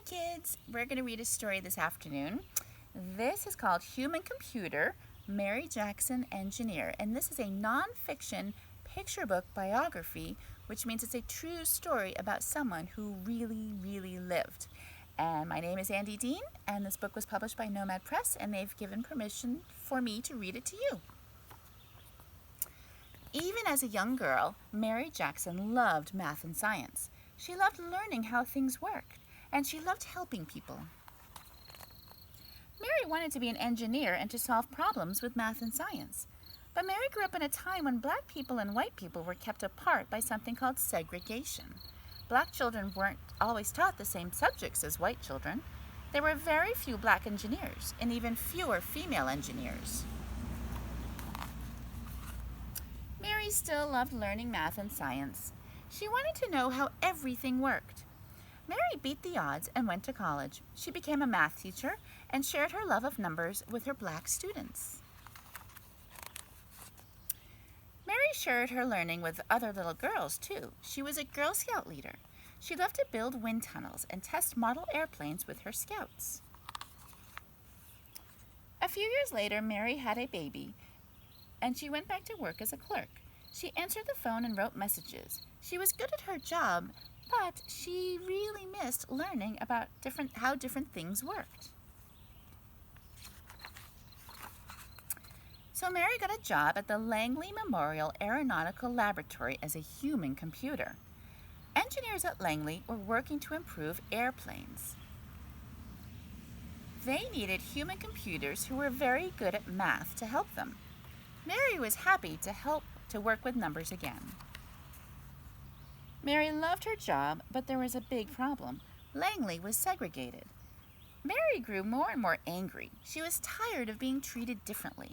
kids, we're going to read a story this afternoon. This is called Human Computer, Mary Jackson Engineer, and this is a nonfiction picture book biography, which means it's a true story about someone who really lived. And my name is Andy Dean, and this book was published by Nomad Press, and they've given permission for me to read it to you. Even as a young girl, Mary Jackson loved math and science. She loved learning how things worked, and she loved helping people. Mary wanted to be an engineer and to solve problems with math and science. But Mary grew up in a time when black people and white people were kept apart by something called segregation. Black children weren't always taught the same subjects as white children. There were very few black engineers and even fewer female engineers. Mary still loved learning math and science. She wanted to know how everything worked. Mary beat the odds and went to college. She became a math teacher and shared her love of numbers with her black students. Mary shared her learning with other little girls, too. She was a Girl Scout leader. She loved to build wind tunnels and test model airplanes with her scouts. A few years later, Mary had a baby, and she went back to work as a clerk. She answered the phone and wrote messages. She was good at her job, but she really missed learning about how different things worked. So Mary got a job at the Langley Memorial Aeronautical Laboratory as a human computer. Engineers at Langley were working to improve airplanes. They needed human computers who were very good at math to help them. Mary was happy to work with numbers again. Mary loved her job, but there was a big problem. Langley was segregated. Mary grew more and more angry. She was tired of being treated differently.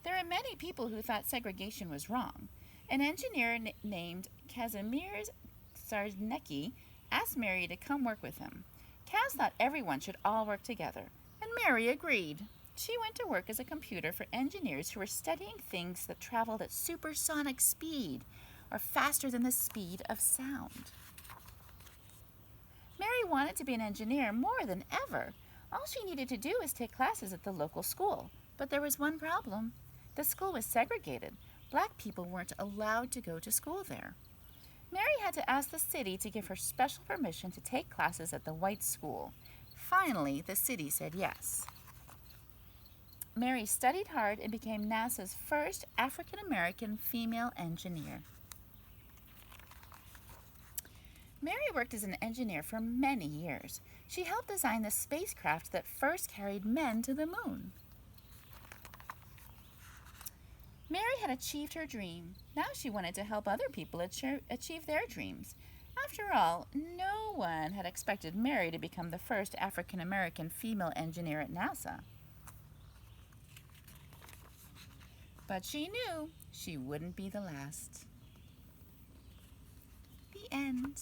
There are many people who thought segregation was wrong. An engineer named Kazimierz Czarnecki asked Mary to come work with him. Kaz thought everyone should all work together, and Mary agreed. She went to work as a computer for engineers who were studying things that traveled at supersonic speed, or faster than the speed of sound. Mary wanted to be an engineer more than ever. All she needed to do was take classes at the local school. But there was one problem. The school was segregated. Black people weren't allowed to go to school there. Mary had to ask the city to give her special permission to take classes at the white school. Finally, the city said yes. Mary studied hard and became NASA's first African-American female engineer. Mary worked as an engineer for many years. She helped design the spacecraft that first carried men to the moon. Mary had achieved her dream. Now she wanted to help other people achieve their dreams. After all, no one had expected Mary to become the first African-American female engineer at NASA. But she knew she wouldn't be the last. The end.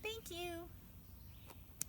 Thank you.